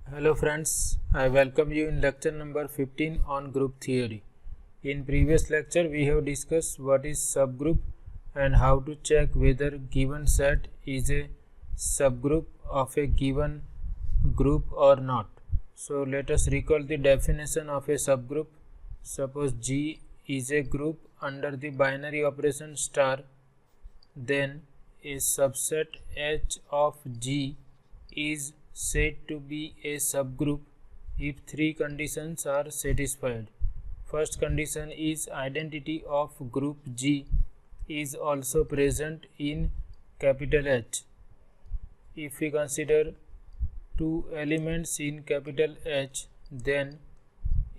Hello friends, I welcome you in lecture number 15 on group theory. In previous lecture we have discussed what is subgroup and how to check whether given set is a subgroup of a given group or not. So let us recall the definition of a subgroup. Suppose G is a group under the binary operation star, then a subset H of G is said to be a subgroup if three conditions are satisfied. First condition is identity of group G is also present in capital H. If we consider two elements in capital H, then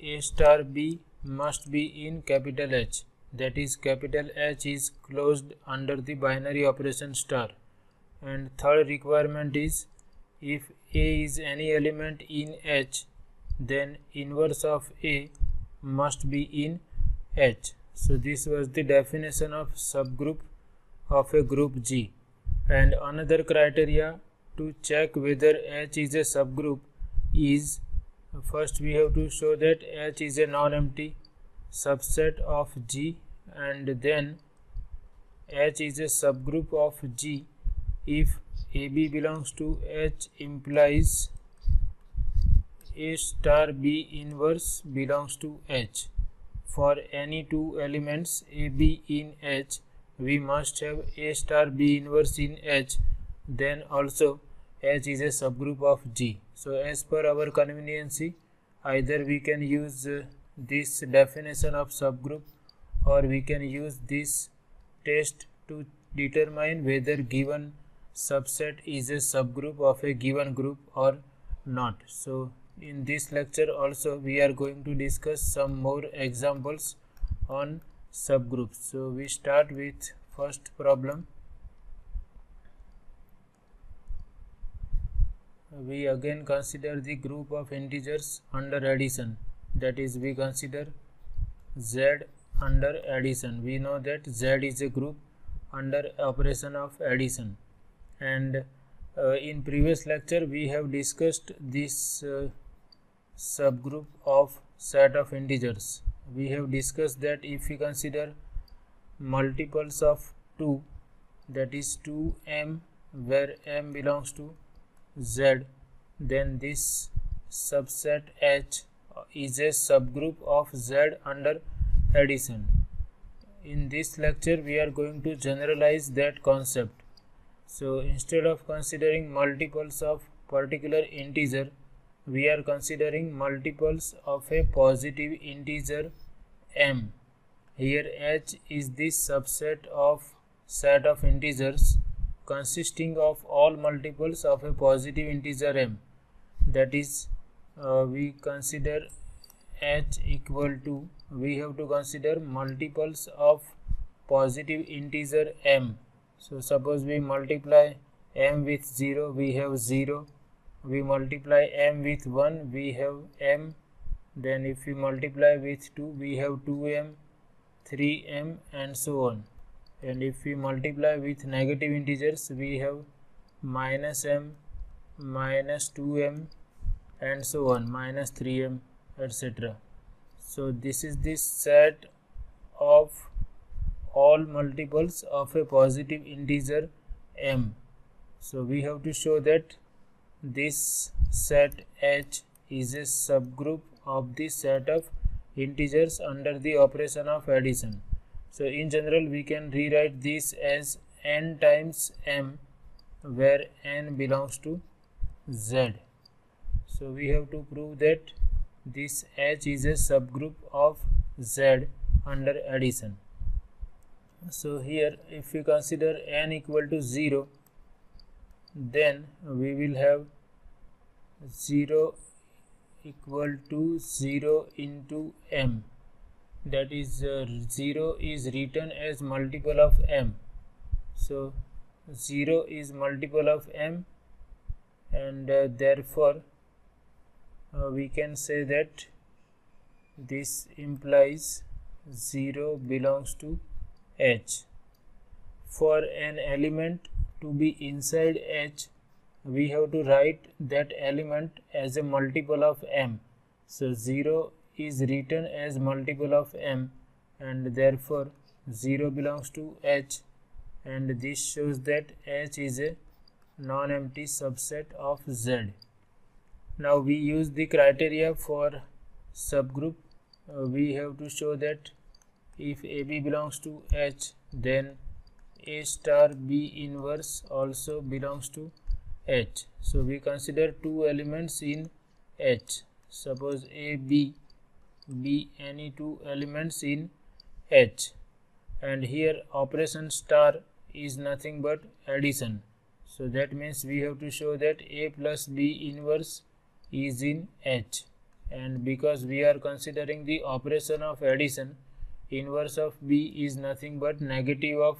A star B must be in capital H. That is, capital H is closed under the binary operation star. And third requirement is, if A is any element in H, then inverse of A must be in H. So this was the definition of subgroup of a group G. And another criteria to check whether H is a subgroup is, first we have to show that H is a non-empty subset of G, and then H is a subgroup of G if AB belongs to H implies A star B inverse belongs to H. For any two elements AB in H, we must have A star B inverse in H, then also H is a subgroup of G. So as per our conveniency, either we can use this definition of subgroup, or we can use this test to determine whether given subset is a subgroup of a given group or not. So in this lecture also we are going to discuss some more examples on subgroups. So we start with first problem. We again consider the group of integers under addition, that is, we consider Z under addition. We know that Z is a group under operation of addition, and in previous lecture we have discussed this subgroup of set of integers. We have discussed that if we consider multiples of 2, that is 2m, where m belongs to Z, then this subset H is a subgroup of Z under addition. In this lecture we are going to generalize that concept. So instead of considering multiples of particular integer, we are considering multiples of a positive integer m. Here H is the subset of set of integers consisting of all multiples of a positive integer m. That is, we consider H equal to, we have to consider multiples of positive integer m. So suppose we multiply m with 0, we have 0. We multiply m with 1, we have m. Then if we multiply with 2, we have 2m, 3m, and so on. And if we multiply with negative integers, we have minus m, minus 2m, and so on, minus 3m, etc. So this is the set of all multiples of a positive integer m. So we have to show that this set H is a subgroup of the set of integers under the operation of addition. So in general we can rewrite this as n times m, where n belongs to Z. So we have to prove that this H is a subgroup of Z under addition. So here if we consider n equal to 0, then we will have 0 equal to 0 into m. That is, 0 is written as multiple of m. So 0 is multiple of m, and therefore we can say that this implies 0 belongs to H. For an element to be inside H, we have to write that element as a multiple of m. So 0 is written as multiple of m, and therefore 0 belongs to H, and this shows that H is a non-empty subset of Z. Now we use the criteria for subgroup. We have to show that if AB belongs to H, then A star B inverse also belongs to H. So we consider two elements in H. Suppose A, B, be any two elements in H, and here operation star is nothing but addition. So that means we have to show that A plus B inverse is in H, and because we are considering the operation of addition, inverse of B is nothing but negative of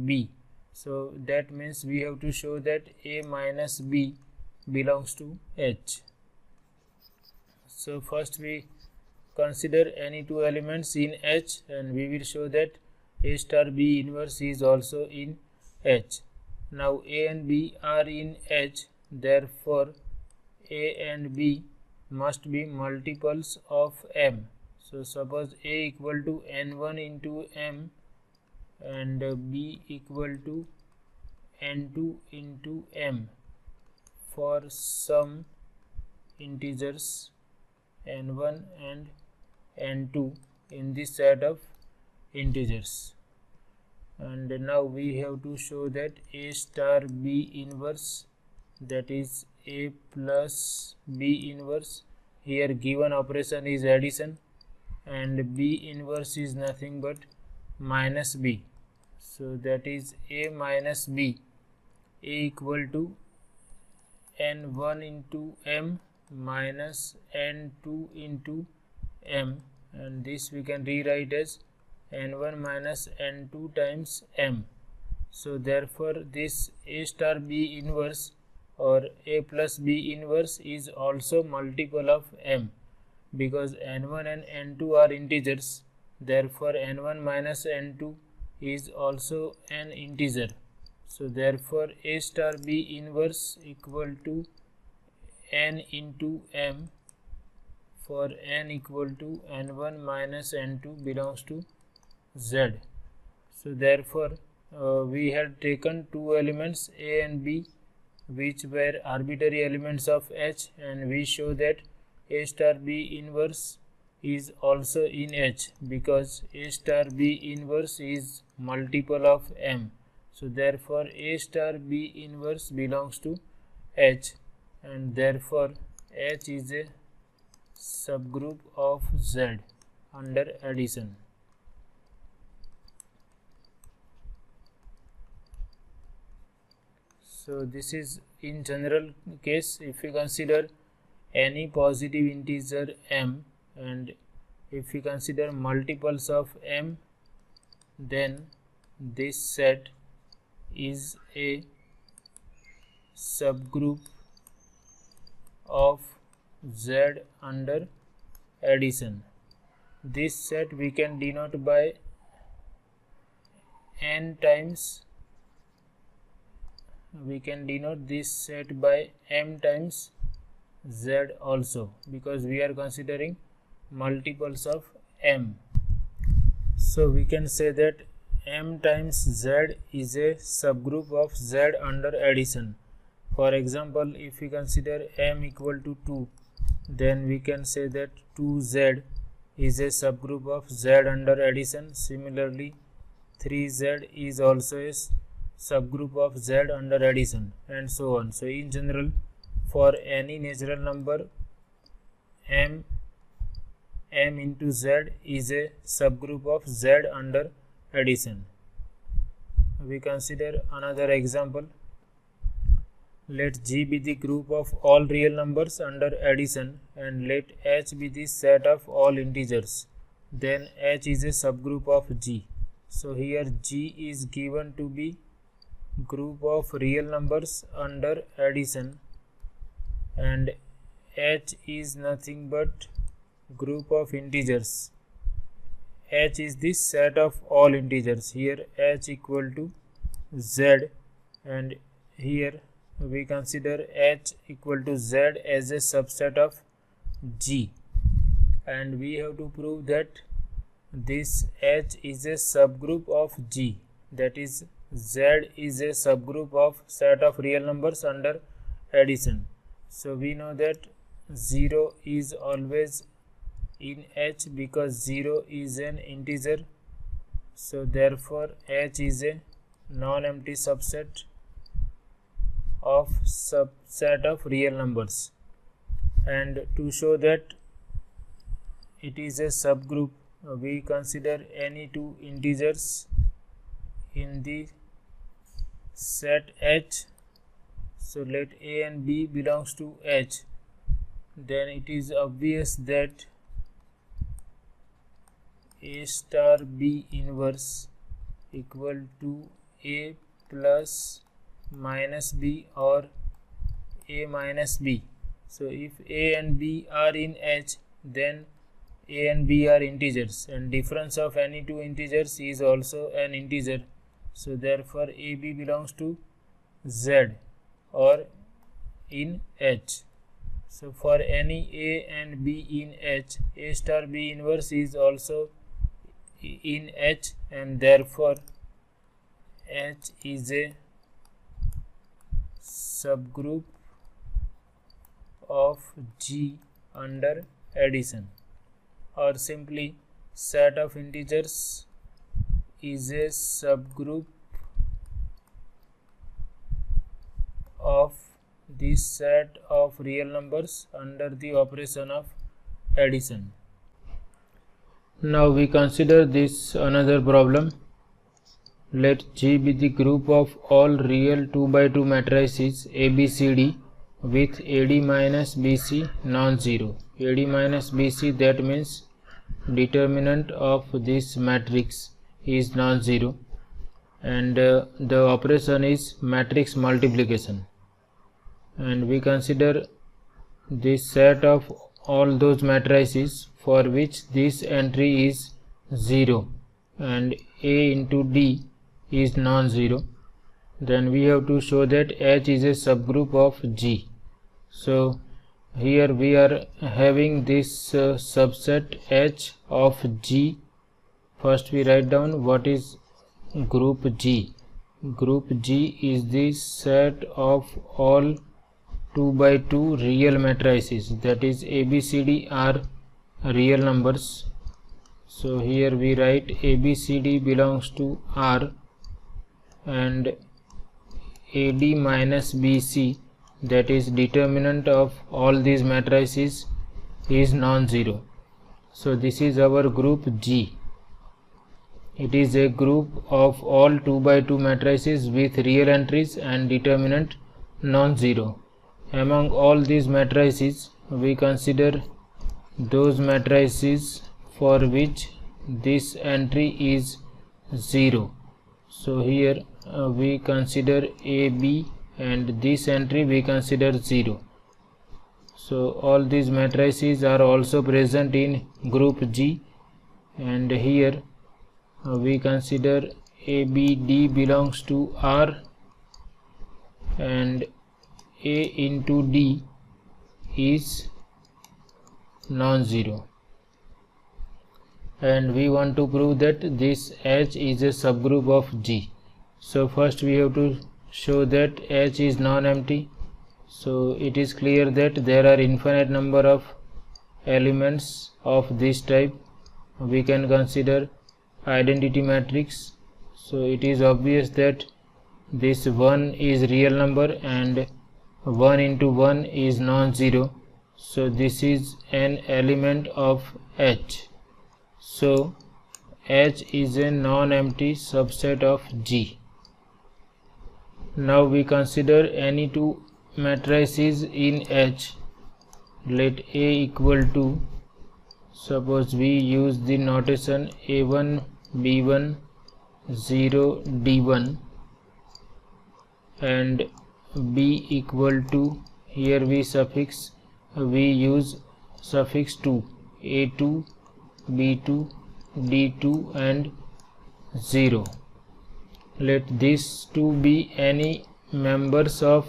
B. So that means we have to show that A minus B belongs to H. So first we consider any two elements in H, and we will show that A star B inverse is also in H. Now A and B are in H, therefore A and B must be multiples of M. So suppose A equal to N1 into M and B equal to N2 into M for some integers N1 and N2 in this set of integers. And now we have to show that A star B inverse, that is A plus B inverse, here given operation is addition, and B inverse is nothing but minus B. So that is A minus B, A equal to N1 into M minus N2 into M, and this we can rewrite as N1 minus N2 times M. So therefore this A star B inverse or A plus B inverse is also multiple of M, because N1 and N2 are integers, therefore N1 minus N2 is also an integer. So therefore A star B inverse equal to N into M for N equal to N1 minus N2 belongs to Z. So therefore we had taken two elements A and B which were arbitrary elements of H, and we show that A star B inverse is also in H because A star B inverse is multiple of M. So therefore A star B inverse belongs to H, and therefore H is a subgroup of Z under addition. So this is in general case. If we consider any positive integer M, and if we consider multiples of M, then this set is a subgroup of Z under addition. This set we can denote by n times, we can denote this set by M times Z also, because we are considering multiples of M. So we can say that M times Z is a subgroup of Z under addition. For example, if we consider M equal to 2, then we can say that 2Z is a subgroup of Z under addition. Similarly, 3Z is also a subgroup of Z under addition, and so on. So in general, for any natural number, M into Z is a subgroup of Z under addition. We consider another example. Let G be the group of all real numbers under addition, and let H be the set of all integers. Then H is a subgroup of G. So here G is given to be group of real numbers under addition, and H is nothing but group of integers. H is the set of all integers. Here H equal to Z, and here we consider H equal to Z as a subset of G, and we have to prove that this H is a subgroup of G, that is Z is a subgroup of set of real numbers under addition. So we know that 0 is always in H because 0 is an integer. So therefore H is a non-empty subset of subset of real numbers. And to show that it is a subgroup, we consider any two integers in the set H. So let A and B belongs to H. Then it is obvious that A star B inverse equal to A plus minus B or A minus B. So if A and B are in H, then A and B are integers, and difference of any two integers is also an integer. So therefore AB belongs to Z or in H. So for any A and B in H, A star B inverse is also in H, and therefore H is a subgroup of G under addition, or simply set of integers is a subgroup of this set of real numbers under the operation of addition. Now we consider this another problem. Let G be the group of all real 2 by 2 matrices ABCD with AD minus BC non-zero. AD minus BC, that means determinant of this matrix is non-zero, and the operation is matrix multiplication. And we consider this set of all those matrices for which this entry is 0 and A into D is non-zero. Then we have to show that H is a subgroup of G. So here we are having this subset H of G. First we write down what is group G. Group G is the set of all 2 by 2 real matrices, that is ABCD are real numbers. So here we write ABCD belongs to R, and AD minus BC, that is determinant of all these matrices, is non-zero. So this is our group G. It is a group of all 2 by 2 matrices with real entries and determinant non-zero. Among all these matrices, we consider those matrices for which this entry is 0. So here we consider AB, and this entry we consider 0. So all these matrices are also present in group G, and here we consider ABD belongs to R, and A into D is non-zero, and we want to prove that this H is a subgroup of G. So first we have to show that H is non-empty. So it is clear that there are infinite number of elements of this type. We can consider identity matrix. So it is obvious that this 1 is real number and 1 into 1 is non-zero. So this is an element of H. So H is a non-empty subset of G. Now we consider any two matrices in H. Let A equal to, suppose we use the notation A1 B1 0 D1, and B equal to, here we use suffix 2, A2 B2 D2 and 0. Let these two be any members of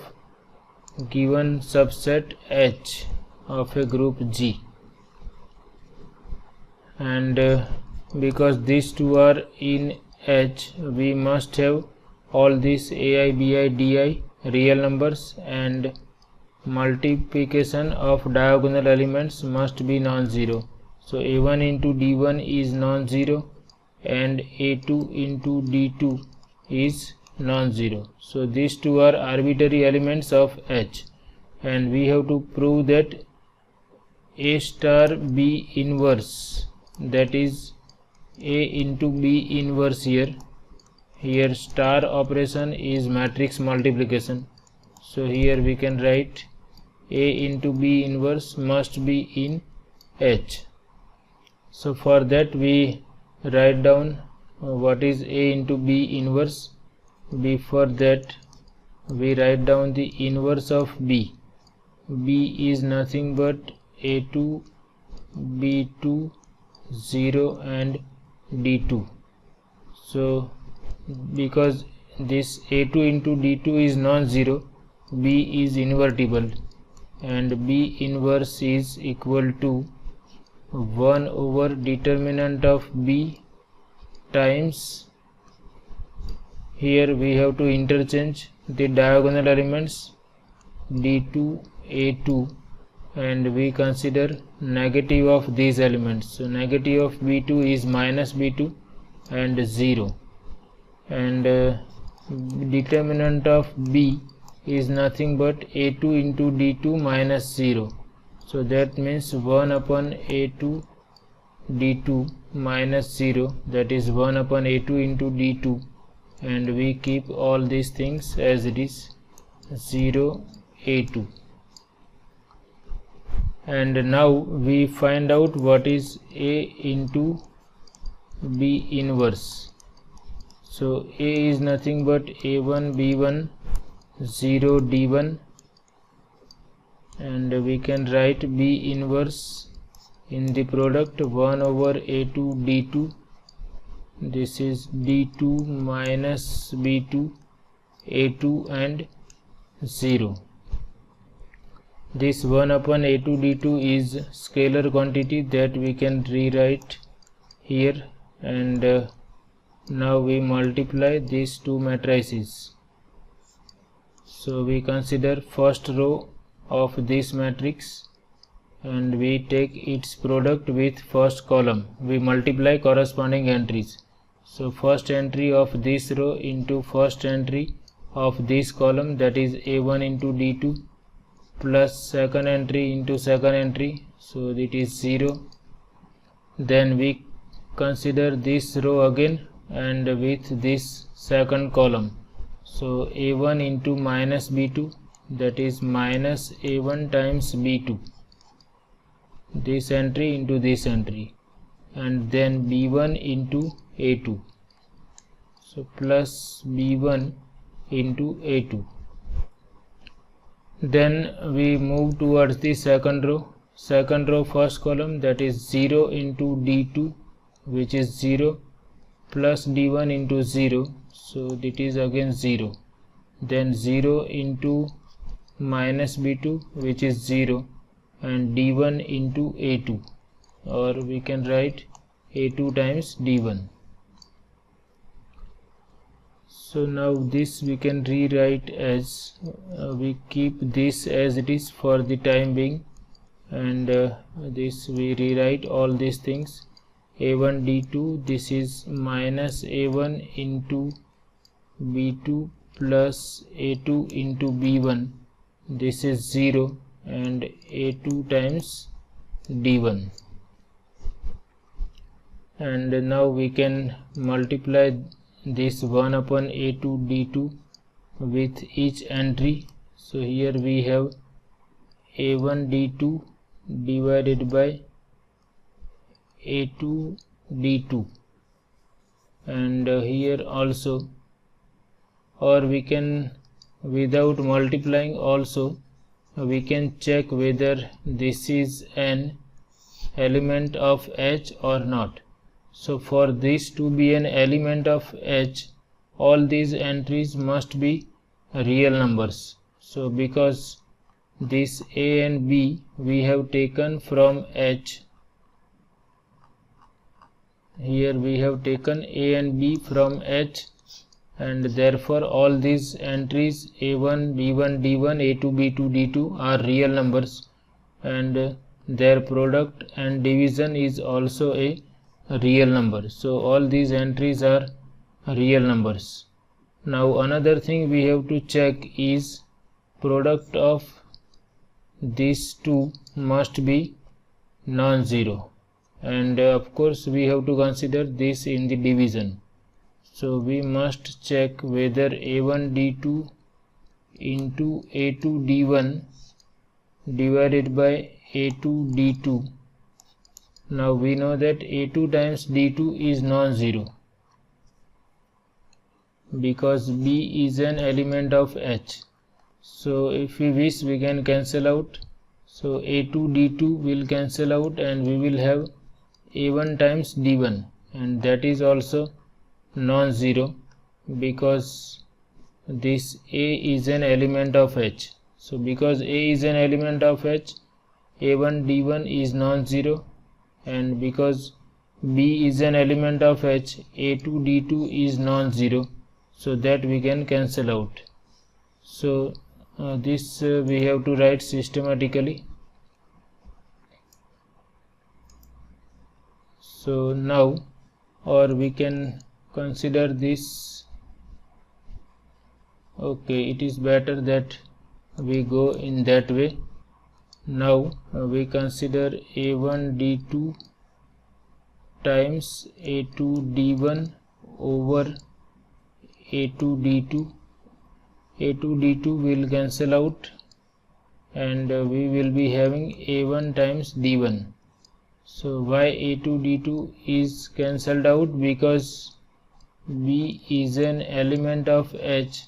given subset H of a group G, and because these two are in H, we must have all these ai, bi, di real numbers, and multiplication of diagonal elements must be non-zero. So a1 into d1 is non-zero and a2 into d2 is non-zero. So these two are arbitrary elements of H, and we have to prove that A star B inverse, that is A into B inverse here star operation is matrix multiplication. So here we can write A into B inverse must be in H. So for that we write down what is A into B inverse. Before that we write down the inverse of B. B is nothing but A2, B2, 0 and D2. So because this A2 into D2 is non-zero, B is invertible, and B inverse is equal to 1 over determinant of B times, here we have to interchange the diagonal elements D2, A2, and we consider negative of these elements. So negative of B2 is minus B2 and 0, and determinant of B is nothing but A2 into D2 minus 0. So that means 1 upon A2 D2 minus 0, that is 1 upon A2 into D2, and we keep all these things as it is, 0 A2. And now we find out what is A into B inverse. So A is nothing but A1 B1 0 D1, and we can write B inverse in the product 1 over A2 D2. This is D2 minus B2, A2 and 0. This 1 upon A2 D2 is scalar quantity that we can rewrite here, and now we multiply these two matrices. So we consider first row of this matrix and we take its product with first column. We multiply corresponding entries. So first entry of this row into first entry of this column, that is A1 into D2, plus second entry into second entry, so it is 0. Then we consider this row again and with this second column. So A1 into minus B2, that is minus A1 times B2, this entry into this entry, and then B1 into A2, so plus B1 into A2. Then we move towards the second row first column, that is 0 into D2, which is 0, plus D1 into 0, so it is again 0, then 0 into minus B2, which is 0, and D1 into A2, or we can write A2 times D1. So now this we can rewrite as, we keep this as it is for the time being, and this we rewrite all these things. A1 D2, this is minus A1 into B2 plus A2 into B1, this is 0, and A2 times D1. And now we can multiply this 1 upon A2 D2 with each entry. So here we have A1 D2 divided by A2 D2, and here also, or we can, without multiplying also, we can check whether this is an element of H or not. So for this to be an element of H, all these entries must be real numbers. So because this A and B we have taken from H. Here we have taken A and B from H, and therefore all these entries A1, B1, D1, A2, B2, D2 are real numbers, and their product and division is also a real number. So all these entries are real numbers. Now another thing we have to check is product of these two must be non-zero, and of course we have to consider this in the division. So we must check whether A1 D2 into A2 D1 divided by A2 D2. Now we know that A2 times D2 is non-zero because B is an element of H. So if we wish, we can cancel out. So A2 D2 will cancel out, and we will have A1 times D1, and that is also non-zero because this A is an element of H. So because A is an element of H, A1 D1 is non-zero, and because B is an element of H, A2 D2 is non-zero, so that we can cancel out. So this we have to write systematically. So now, or we can consider this. Okay, it is better that we go in that way. Now we consider A1 D2 times A2 D1 over A2 D2. A2 D2 will cancel out, and we will be having A1 times D1. So why A2 D2 is cancelled out? Because B is an element of H.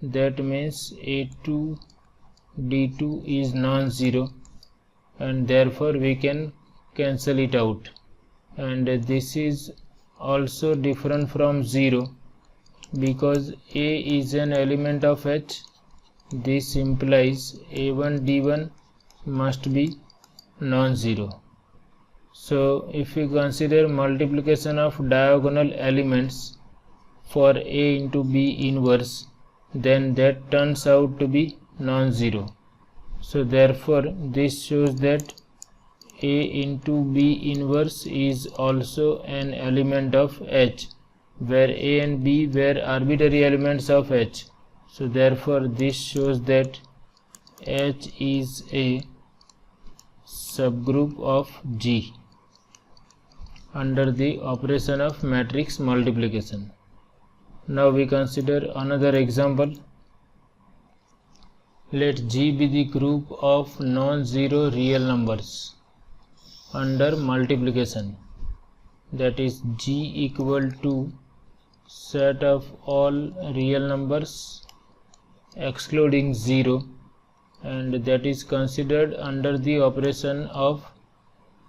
That means A2 D2 is non-zero, and therefore we can cancel it out. And this is also different from 0 because A is an element of H. This implies A1 D1 must be non-zero. So if we consider multiplication of diagonal elements for A into B inverse, then that turns out to be non-zero. So therefore this shows that A into B inverse is also an element of H, where A and B were arbitrary elements of H. So therefore this shows that H is a subgroup of G under the operation of matrix multiplication. Now we consider another example. Let G be the group of non-zero real numbers under multiplication, that is G equal to set of all real numbers excluding 0, and that is considered under the operation of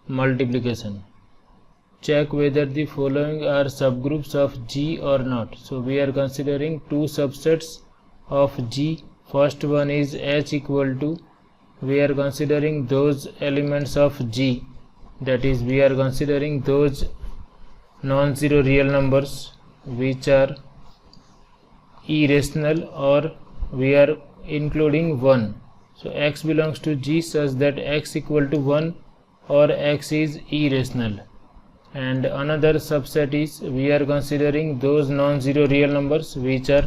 multiplication. Check whether the following are subgroups of G or not. So we are considering two subsets of G. First one is H equal to, we are considering those elements of G, that is we are considering those non-zero real numbers which are irrational, or we are including 1. So X belongs to G such that X equal to 1 or X is irrational. And another subset is we are considering those non-zero real numbers which are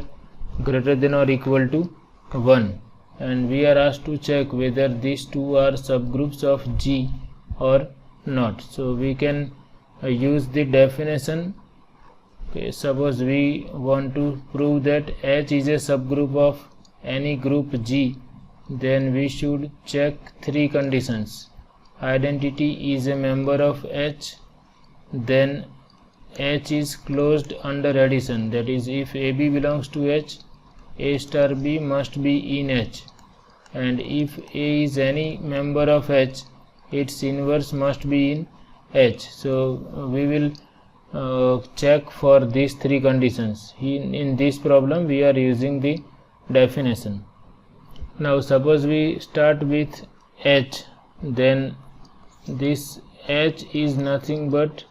greater than or equal to 1, and we are asked to check whether these two are subgroups of G or not. So we can use the definition. Okay, suppose we want to prove that H is a subgroup of any group G, then we should check three conditions. Identity is a member of H, then H is closed under addition, that is if AB belongs to H, A star B must be in H, and if A is any member of H, its inverse must be in H. So we will check for these three conditions. In this problem we are using the definition. Now suppose we start with h, then this h is nothing but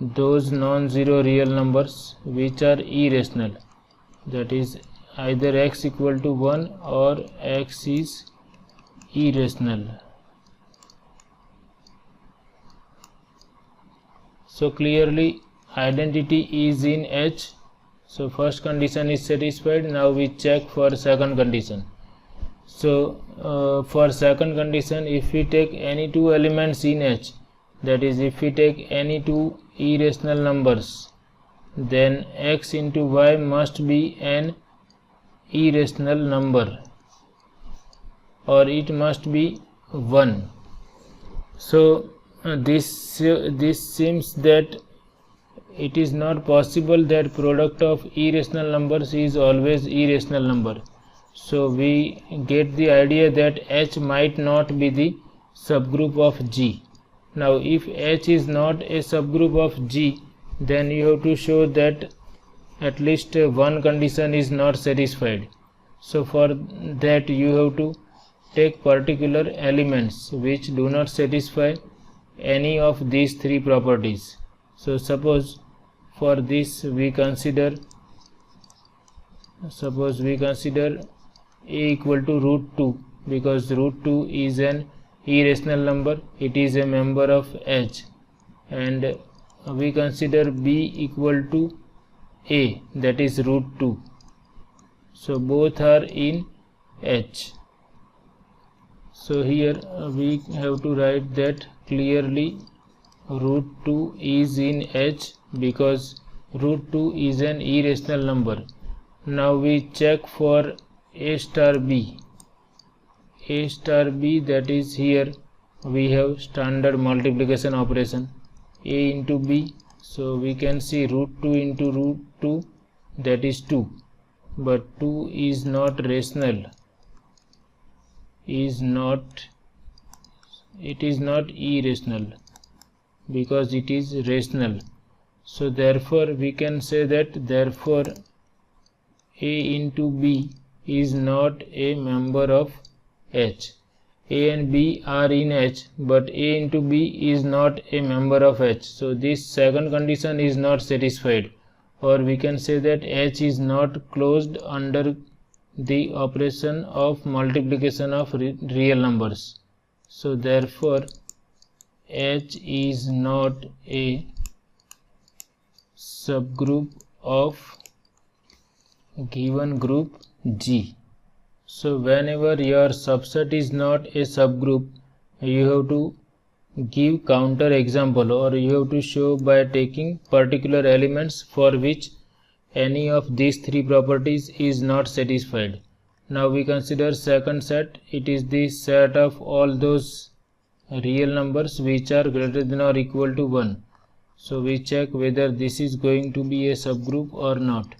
those non-zero real numbers which are irrational, that is either x equal to 1 or x is irrational. So clearly identity is in h. So first condition is satisfied. Now we check for second condition. So for second condition, if we take any two elements in h, that is if we take any two irrational numbers, then x into y must be an irrational number, or it must be 1. So this seems that it is not possible that product of irrational numbers is always irrational number. So we get the idea that h might not be the subgroup of G. Now if h is not a subgroup of G, then you have to show that at least one condition is not satisfied. So for that you have to take particular elements which do not satisfy any of these three properties. So suppose for this we consider a equal to root 2, because root 2 is an irrational number, it is a member of H, and we consider b equal to a, that is root 2. So both are in H. So here we have to write that clearly root 2 is in H because root 2 is an irrational number. Now we check for a star b. A star b, that is here we have standard multiplication operation, a into b. So we can see root 2 into root 2, that is 2, but 2 is not rational, it is not irrational because it is rational. So therefore we can say that therefore a into b is not a member of H. A and b are in H, but a into b is not a member of H. So this second condition is not satisfied, or we can say that H is not closed under the operation of multiplication of real numbers. So therefore H is not a subgroup of given group G. So whenever your subset is not a subgroup, you have to give counter example, or you have to show by taking particular elements for which any of these three properties is not satisfied. Now we consider second set. It is the set of all those real numbers which are greater than or equal to 1. So we check whether this is going to be a subgroup or not.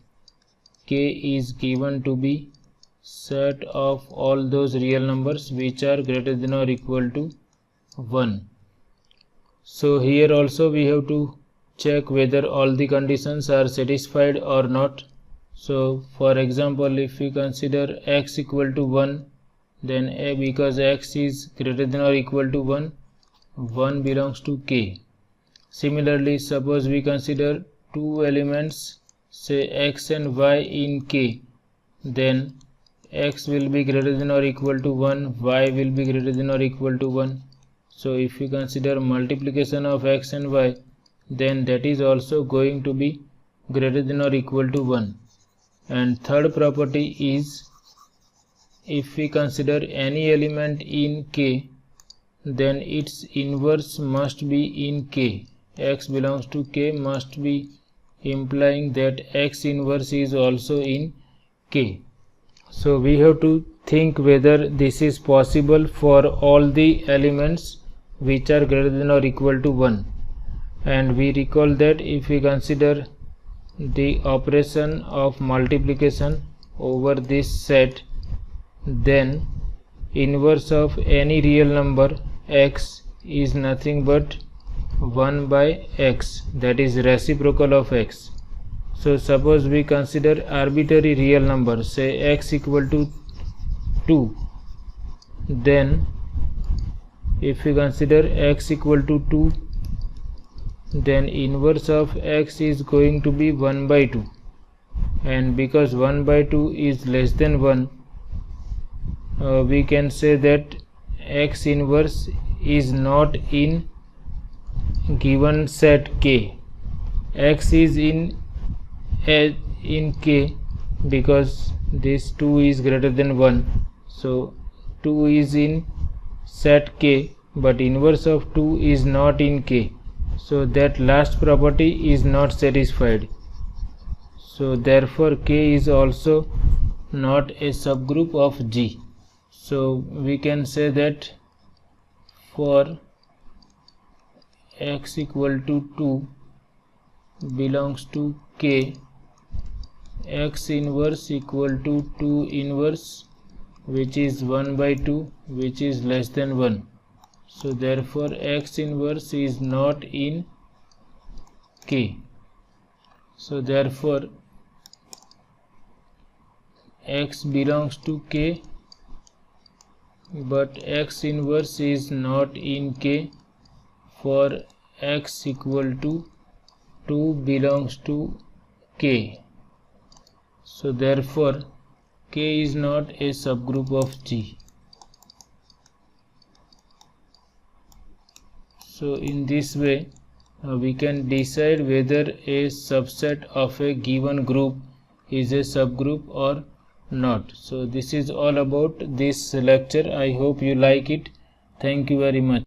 K is given to be set of all those real numbers which are greater than or equal to 1. So here also we have to check whether all the conditions are satisfied or not. So for example, if we consider x equal to 1, then a, because x is greater than or equal to 1, 1 belongs to K. Similarly, suppose we consider two elements, say x and y in K, then x will be greater than or equal to 1, y will be greater than or equal to 1. So if we consider multiplication of x and y, then that is also going to be greater than or equal to 1. And third property is, if we consider any element in K, then its inverse must be in K. X belongs to K must be implying that x inverse is also in K. So we have to think whether this is possible for all the elements which are greater than or equal to 1. And we recall that if we consider the operation of multiplication over this set, then inverse of any real number x is nothing but 1 by x, that is reciprocal of x. So suppose we consider arbitrary real number, say x equal to 2, then if we consider x equal to 2, then inverse of x is going to be 1 by 2, and because 1 by 2 is less than 1, we can say that x inverse is not in given set K. X is in K because this 2 is greater than 1, so 2 is in set K, but inverse of 2 is not in K, so that last property is not satisfied. So therefore K is also not a subgroup of G. So we can say that for x equal to 2 belongs to K, x inverse equal to 2 inverse, which is 1 by 2, which is less than 1. So therefore x inverse is not in K. So therefore x belongs to K, but x inverse is not in K for x equal to 2 belongs to K. So therefore K is not a subgroup of G. So in this way we can decide whether a subset of a given group is a subgroup or not. So this is all about this lecture. I hope you like it. Thank you very much.